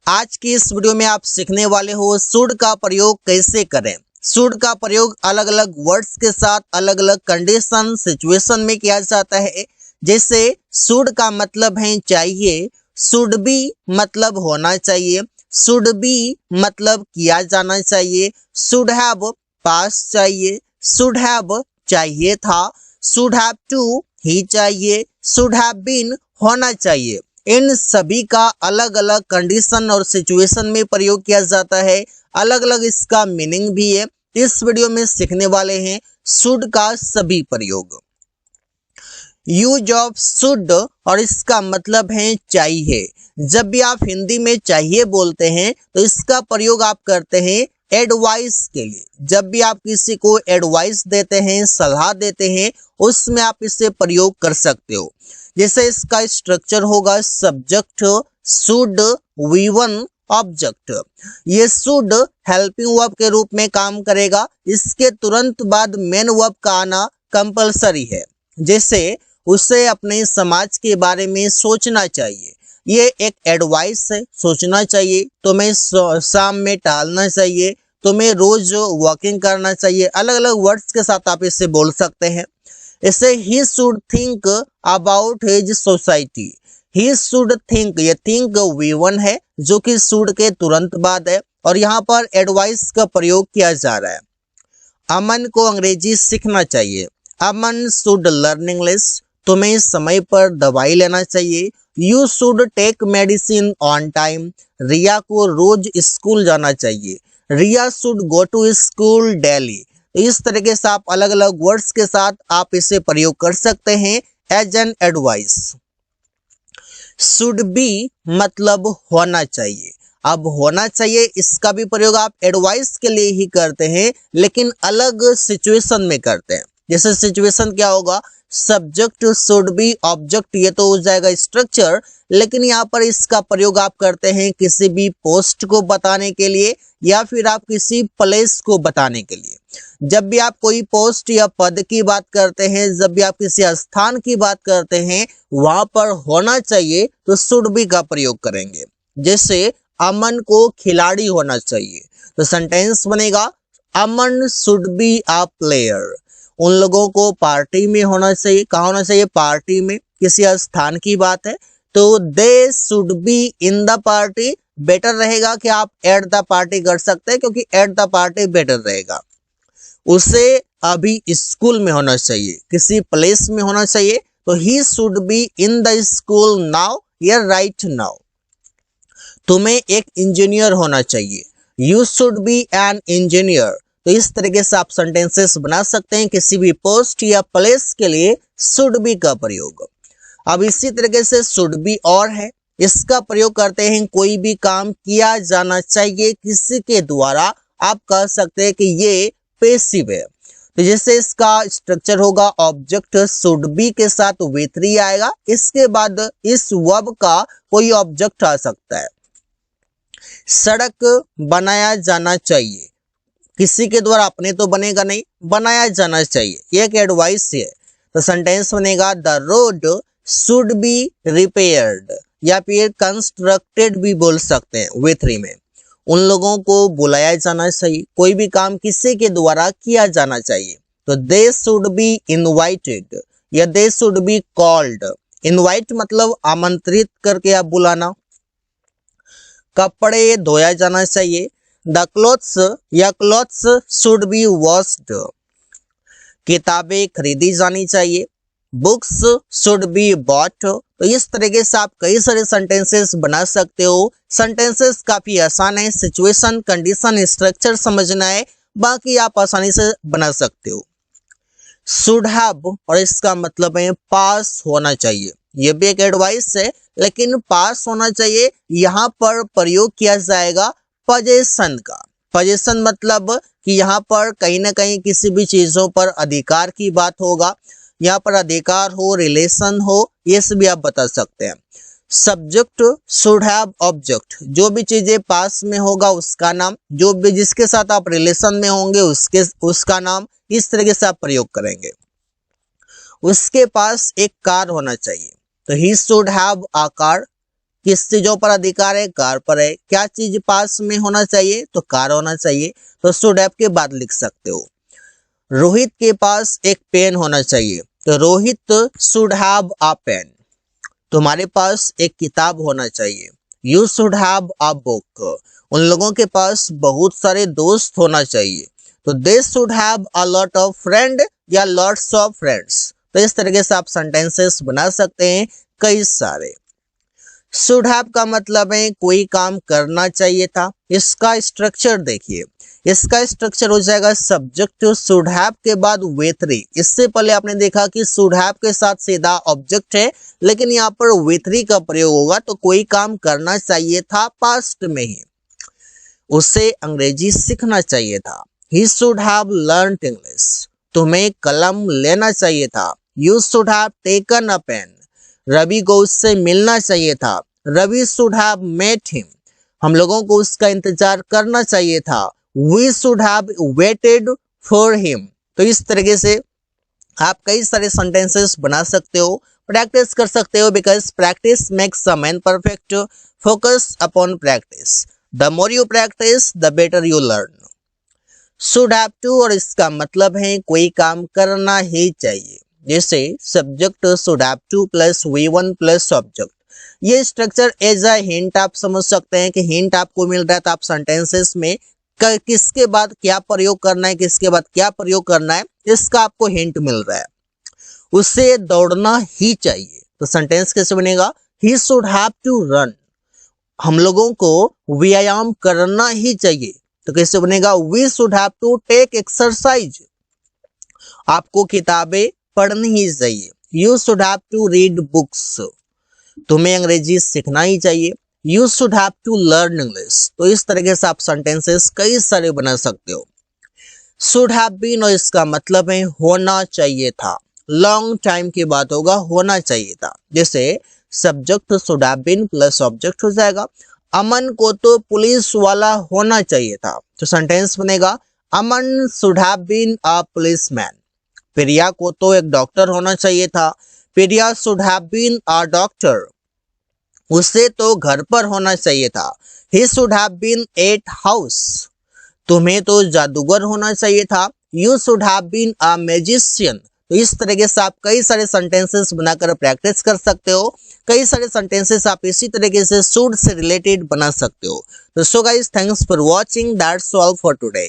आज की इस वीडियो में आप सीखने वाले हो शुड का प्रयोग कैसे करें। शुड का प्रयोग अलग अलग वर्ड्स के साथ अलग अलग कंडीशन सिचुएशन में किया जाता है। जैसे शुड का मतलब है चाहिए, शुड बी मतलब होना चाहिए, शुड बी मतलब किया जाना चाहिए, शुड हैव पास चाहिए, शुड हैव चाहिए था, शुड हैव टू ही चाहिए, शुड हैव बीन होना चाहिए। इन सभी का अलग अलग कंडीशन और सिचुएशन में प्रयोग किया जाता है। अलग अलग इसका मीनिंग भी है। इस वीडियो में सीखने वाले हैं शुड का सभी प्रयोग। यूज ऑफ शुड और इसका मतलब है चाहिए। जब भी आप हिंदी में चाहिए बोलते हैं तो इसका प्रयोग आप करते हैं एडवाइस के लिए। जब भी आप किसी को एडवाइस देते हैं, सलाह देते हैं, उसमें आप इसे प्रयोग कर सकते हो। जैसे इसका स्ट्रक्चर होगा सब्जेक्ट शुड V1 ऑब्जेक्ट। ये शुड हेल्पिंग वर्ब के रूप में काम करेगा। इसके तुरंत बाद मेन वर्ब का आना कंपलसरी है। जैसे उसे अपने समाज के बारे में सोचना चाहिए। ये एक एडवाइस है, सोचना चाहिए। तुम्हें शाम में टहलना चाहिए, तुम्हें रोज वॉकिंग करना चाहिए। अलग अलग वर्ड्स के साथ आप इसे बोल सकते हैं। इसे he should think about his society. He should think, ये थिंक V1 है जो कि शुड के तुरंत बाद है और यहाँ पर एडवाइस का प्रयोग किया जा रहा है। अमन को अंग्रेजी सीखना चाहिए। Aman should learn English. तुम्हें समय पर दवाई लेना चाहिए। You should take medicine on time. Riya को रोज स्कूल जाना चाहिए। Riya should go to school daily. इस तरीके से आप अलग अलग वर्ड्स के साथ आप इसे प्रयोग कर सकते हैं as an advice. Should be मतलब होना चाहिए। अब होना चाहिए इसका भी प्रयोग आप एडवाइस के लिए ही करते हैं, लेकिन अलग सिचुएशन में करते हैं। जैसे सिचुएशन क्या होगा, सब्जेक्ट शुड बी ऑब्जेक्ट, ये तो हो जाएगा स्ट्रक्चर, लेकिन यहाँ पर इसका प्रयोग आप करते हैं किसी भी पोस्ट को बताने के लिए या फिर आप किसी प्लेस को बताने के लिए। जब भी आप कोई पोस्ट या पद की बात करते हैं, जब भी आप किसी स्थान की बात करते हैं, वहां पर होना चाहिए तो शुड बी का प्रयोग करेंगे। जैसे अमन को खिलाड़ी होना चाहिए तो सेंटेंस बनेगा Aman should be a player. उन लोगों को पार्टी में होना चाहिए। कहाँ होना चाहिए? पार्टी में। किसी स्थान की बात है तो they should be in the party. Better रहेगा कि आप एट द पार्टी कर सकते हैं क्योंकि एट द पार्टी बेटर रहेगा। उसे अभी स्कूल में होना चाहिए, किसी प्लेस में होना चाहिए तो he should be in the school now या राइट नाउ। तुम्हें एक इंजीनियर होना चाहिए। You should be an engineer. तो इस तरीके से आप सेंटेंसेस बना सकते हैं किसी भी पोस्ट या प्लेस के लिए शुड बी का प्रयोग। अब इसी तरीके से शुड बी और है, इसका प्रयोग करते हैं कोई भी काम किया जाना चाहिए किसी के द्वारा। आप कह सकते हैं कि ये पैसिव है। तो जैसे इसका स्ट्रक्चर होगा ऑब्जेक्ट शुड बी के साथ V3 आएगा। इसके बाद इस वर्ब का कोई ऑब्जेक्ट आ सकता है। सड़क बनाया जाना चाहिए, किसी के द्वारा, अपने तो बनेगा नहीं, बनाया जाना चाहिए, ये एक एडवाइस है। तो सेंटेंस बनेगा the road should be repaired या फिर कंस्ट्रक्टेड भी बोल सकते हैं V3 में। उन लोगों को बुलाया जाना चाहिए, कोई भी काम किसी के द्वारा किया जाना चाहिए तो दे शुड बी इनवाइटेड या they should be called. Invite मतलब आमंत्रित करके आप बुलाना। कपड़े धोया जाना चाहिए। द क्लोथ्स या क्लोथ्स शुड बी वॉश्ड। किताबें खरीदी जानी चाहिए। Books should be bought. तो इस तरीके से आप कई सारे सेंटेंसेस बना सकते हो। सेंटेंसेस काफी आसान है, सिचुएशन, कंडीशन, स्ट्रक्चर समझना है, बाकी आप आसानी से बना सकते हो। शुड हैव और इसका मतलब है पास होना चाहिए। ये भी एक एडवाइस है, लेकिन पास होना चाहिए यहाँ पर प्रयोग किया जाएगा पोजेशन का। पोजेशन मतलब कि यहाँ पर कहीं ना कहीं किसी भी चीजों पर अधिकार की बात होगा। यहाँ पर अधिकार हो, रिलेशन हो, ये भी आप बता सकते हैं। सब्जेक्ट शुड हैव ऑब्जेक्ट, जो भी चीजें पास में होगा उसका नाम, जो भी जिसके साथ आप रिलेशन में होंगे उसका नाम, इस तरीके से आप प्रयोग करेंगे। उसके पास एक कार होना चाहिए तो ही शुड हैव अ कार। किस चीजों पर अधिकार है, कार पर है। क्या चीज पास में होना चाहिए, तो कार होना चाहिए, तो शुड हैव के बाद लिख सकते हो। रोहित के पास एक पेन होना चाहिए, तो Rohit should have a pen. तुम्हारे पास एक किताब होना चाहिए, you should have a book. उन लोगों के पास बहुत सारे दोस्त होना चाहिए, तो they should have a lot of friend या लॉट्स ऑफ फ्रेंड्स। तो इस तरीके से आप सेंटेंसेस बना सकते हैं कई सारे। शुड हैव का मतलब है कोई काम करना चाहिए था। इसका स्ट्रक्चर देखिए, इसका स्ट्रक्चर हो जाएगा सब्जेक्ट शुड हैव के बाद वे3। इससे पहले आपने देखा कि शुड हैव के साथ सीधा ऑब्जेक्ट है, लेकिन यहाँ पर वे3 का प्रयोग होगा, तो कोई काम करना चाहिए था पास्ट में ही। उसे अंग्रेजी सीखना चाहिए था, he should have learned English. तुम्हें कलम लेना चाहिए था, you should have taken a pen. Ravi को उससे मिलना चाहिए था, Ravi should have met him. हम लोगों को उसका इंतजार करना चाहिए था, we should have waited for him. तो इस तरीके से आप कई सारे सेंटेंसेस बना सकते हो, प्रैक्टिस कर सकते हो, because practice makes a man perfect. Focus upon practice, the more you practise the better you learn. Should have to, और इसका मतलब है कोई काम करना ही चाहिए। जैसे subject should have two plus V1 plus object. ये स्ट्रक्चर एज अ हिंट आप समझ सकते हैं कि हिंट आपको मिल रहा है, तो आप सेंटेंसेस में किसके बाद क्या प्रयोग करना है, किसके बाद क्या प्रयोग करना है, इसका आपको हिंट मिल रहा है। उसे दौड़ना ही चाहिए, तो सेंटेंस कैसे बनेगा, he should have to run. हम लोगों को व्यायाम करना ही चाहिए, तो कैसे बनेगा, we should have to take exercise. आपको किताबें पढ़नी ही चाहिए, you should have to read books. तुम्हें अंग्रेजी सीखना ही चाहिए, you should have to learn English. तो इस तरीके से आप सेंटेंसेस कई सारे बना सकते हो। शुड हैव बीन, और इसका मतलब है होना चाहिए था। लॉन्ग टाइम की बात होगा, होना चाहिए था। जैसे subject should have been plus object हो जाएगा। अमन को तो पुलिस वाला होना चाहिए था, तो सेंटेंस बनेगा Aman should have been a policeman. Priya को तो एक डॉक्टर होना चाहिए था, Priya should have been a doctor. उसे तो घर पर होना चाहिए था, he should have been at house. तुम्हें तो जादूगर होना चाहिए था, you should have been a magician. तो इस तरीके से आप कई सारे सेंटेंसेस बनाकर प्रैक्टिस कर सकते हो। कई सारे सेंटेंसेस आप इसी तरीके से शुड से रिलेटेड बना सकते हो। तो so guys, thanks for watching, that's all for today.